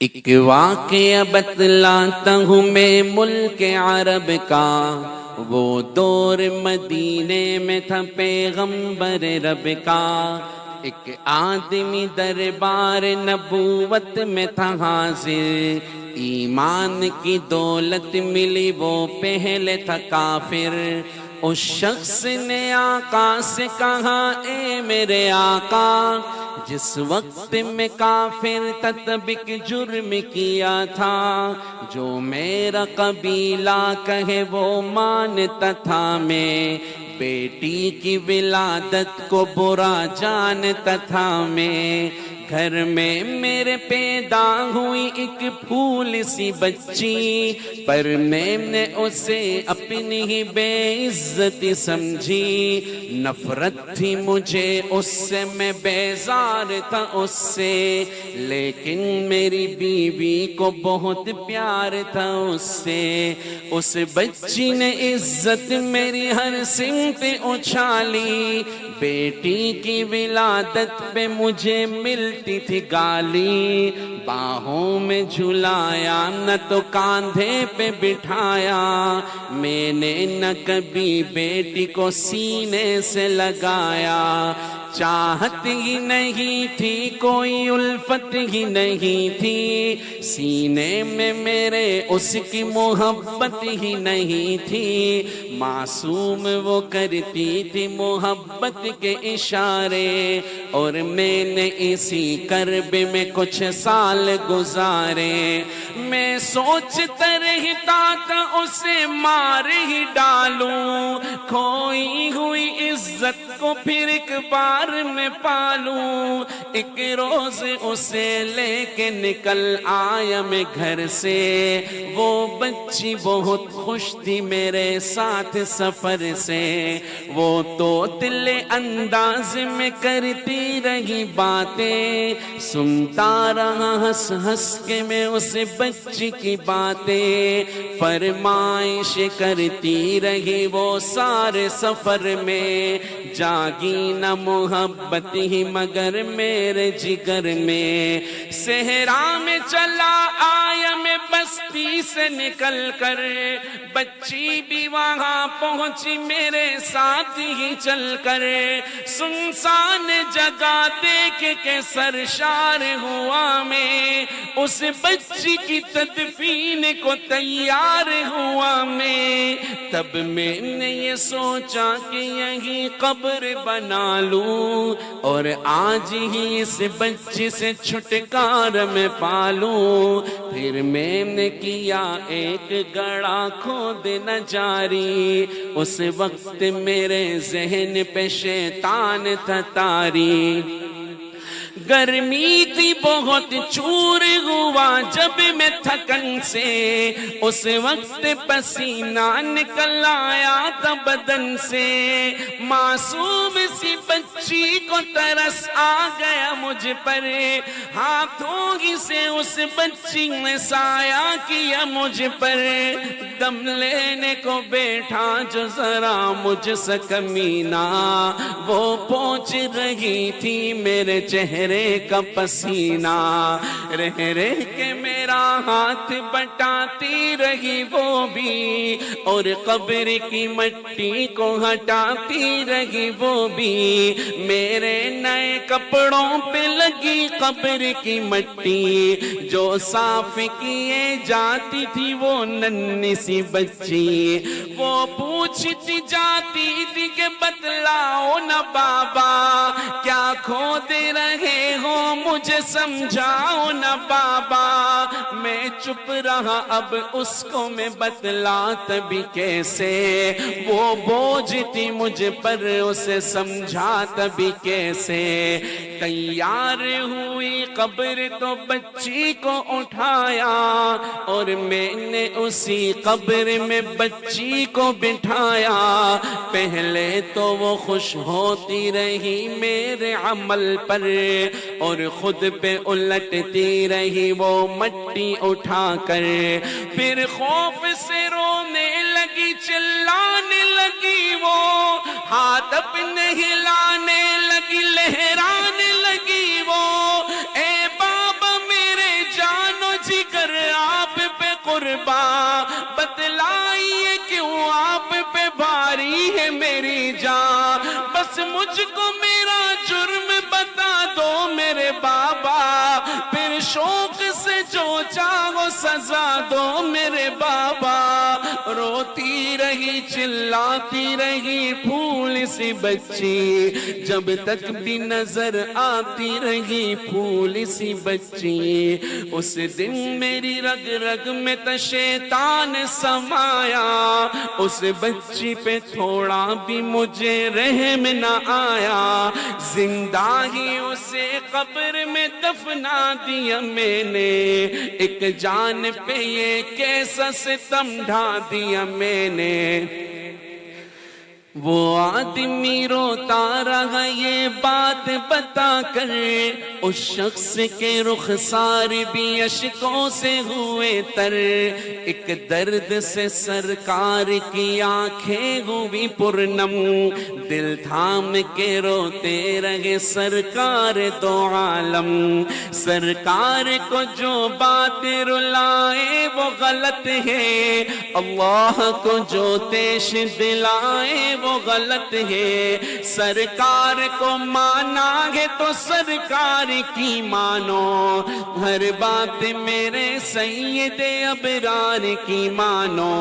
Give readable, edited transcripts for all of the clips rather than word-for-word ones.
ایک واقعہ بتلاتا ہوں میں ملک عرب کا، وہ دور مدینے میں تھا پیغمبر رب کا۔ ایک آدمی دربار نبوت میں تھا حاضر، ایمان کی دولت ملی وہ پہلے تھا کافر۔ اس شخص نے آقا سے کہا اے میرے آقا، جس وقت میں کافر تھا تب ایک جرم کیا تھا، جو میرا قبیلہ کہے وہ مانتا تھا۔ میں بیٹی کی ولادت کو برا جانتا تھا۔ میں گھر میں میرے پیدا ہوئی ایک پھول سی بچی، پر میں نے اسے اپنی ہی بے عزتی سمجھی۔ نفرت تھی مجھے اس سے، میں بیزار تھا اس سے، لیکن میری بیوی کو بہت پیار تھا اس سے۔ اس بچی نے عزت میری ہر سمت اچھالی، بیٹی کی ولادت پہ مجھے ملتی تھی گالی۔ باہوں میں جھلایا نہ تو کاندھے پہ بٹھایا، میں نے نہ کبھی بیٹی کو سینے سے لگایا۔ چاہت ہی نہیں تھی، کوئی الفت ہی نہیں تھی، سینے میں میرے اس کی محبت ہی نہیں تھی۔ معصوم وہ کرتی تھی محبت کے اشارے، اور میں نے اسی کرب میں کچھ سال گزارے۔ میں سوچتا رہتا تھا اسے مار ہی ڈالوں، کھوئی ہوئی عزت کو پھر ایک بار میں پالوں۔ ایک روز اسے لے کے نکل آیا میں گھر سے، وہ بچی بہت خوش تھی میرے ساتھ سفر سے۔ وہ تو دل انداز میں کرتی رہی باتیں، سنتا رہا ہنس ہنس کے میں اس بچی کی باتیں۔ فرمائش کرتی رہی وہ سارے سفر میں، جاگی نہ محبت ہی مگر میرے جگر میں۔ صحرا میں چلا آیا میں بستی سے نکل کر، بچی بھی وہاں پہنچی میرے ساتھ ہی چل کر۔ سنسان جگہ دیکھ کے سرشار ہوا میں، اس بچی کی تدفین کو تیار ہوا میں۔ تب میں نے یہ سوچا کہ یہی قبر بنا لوں، اور آج ہی اس بچی سے چھٹکارا میں پالوں۔ پھر میں نے کیا ایک گڑھا کھودنا جاری، اس وقت میرے ذہن پہ شیطان تھا طاری۔ گرمی تھی بہت، چور ہوا جب میں تھکن سے، اس وقت پسینہ نکل آیا تھا بدن سے۔ معصوم سی بچی کو ترس آ گیا مجھ پر، ہاتھوں ہی سے اس بچی نے سایہ کیا مجھ پر۔ دم لینے کو بیٹھا جو ذرا مجھ سے کمینہ، وہ پہنچ رہی تھی میرے چہرے کا پسینہ۔ رہ رہ کے میرا ہاتھ بٹاتی رہی وہ بھی، اور قبر کی مٹی کو ہٹاتی رہی وہ بھی۔ میرے نئے کپڑوں پہ لگی قبر کی مٹی، جو صاف کیے جاتی تھی وہ ننھی سی بچی۔ وہ پوچھتی جاتی تھی کہ بتلاؤ نا بابا، کیا کھود رہے ہو مجھے سمجھاؤ نا بابا۔ میں چپ رہا، اب اس کو میں بتلاتا بھی کیسے، وہ بوجھ تھی مجھ پر اسے سمجھاتا بھی کیسے۔ تیار ہوئی قبر تو بچی کو اٹھایا، اور میں نے اسی قبر میں بچی کو بٹھایا۔ پہلے تو وہ خوش ہوتی رہی میرے عمل پر، اور خود پہ الٹتی رہی وہ مٹی اٹھا کر۔ پھر خوف سے رونے لگی، چلانے لگی وہ، ہاتھ اپنے ہلانے لگی، لہرانے لگی وہ۔ اے بابا میرے جان و قرباں بتلائیے کیوں آپ پہ بھاری ہے میری جان بس مجھ کو میرا جرم بتا دو میرے بابا پھر شوق سے جو چاہو سزا دو میرے بابا روتی رہی چلاتی رہی پھول سی بچی جب تک بھی نظر آتی رہی پھول سی بچی اس دن میری رگ رگ میں تو شیطان سمایا اس بچی پہ تھوڑا بھی مجھے رحم نہ آیا زندہ ہی اسے قبر میں دفنا دیا میں نے ایک جان پہ یہ کیسا ستم ڈھا دیا میں نے وہ آدمی روتا رہا یہ بات بتا کر اس شخص کے رخسار بھی اشکوں سے ہوئے تر ایک درد سے سرکار کی آنکھیں ہوئی پرنم دل تھام کے روتے رہے سرکار دو عالم سرکار کو جو بات رلائے وہ غلط ہے اللہ کو جو تیش دلائے وہ غلط ہے سرکار کو مانا ہے تو سرکار کی مانو ہر بات میرے سید ابرار کی مانو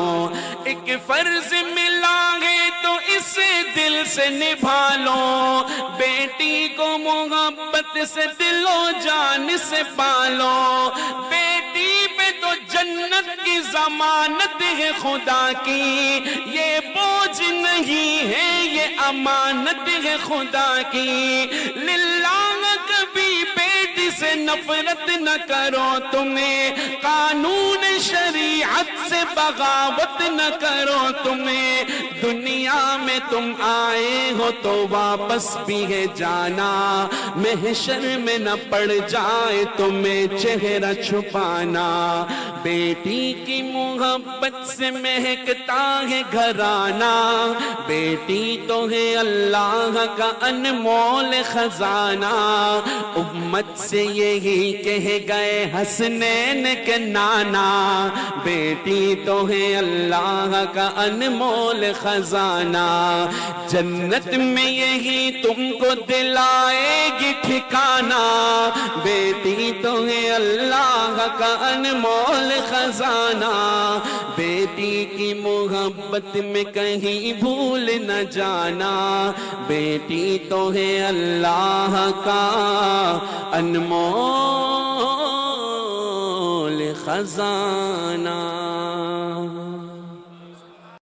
ایک فرض ملا ہے تو اسے دل سے نبھا لو بیٹی کو محبت سے دل و جان سے پالو بیٹی پہ تو جنت کی ضمانت ہے خدا کی یہ بوجھ نہیں ہے یہ امانت ہے خدا کی للہ کبھی بیٹی سے نفرت نہ کرو تمہیں قانون شریعت سے بغاوت نہ کرو تمہیں دنیا میں تم آئے ہو تو واپس بھی ہے جانا محشر میں نہ پڑ جائے تمہیں چہرہ چھپانا بیٹی کی محبت سے مہکتا ہے گھرانہ بیٹی تو ہے اللہ کا انمول خزانہ امت سے یہی کہہ گئے حسنین کے نانا بیٹی تو ہے اللہ کا انمول خزانہ جنت میں یہی تم کو دلائے گی ٹھکانہ بیٹی تو ہے اللہ کا انمول خزانہ بیٹی کی محبت میں کہیں بھول نہ جانا بیٹی تو ہے اللہ کا انمول خزانہ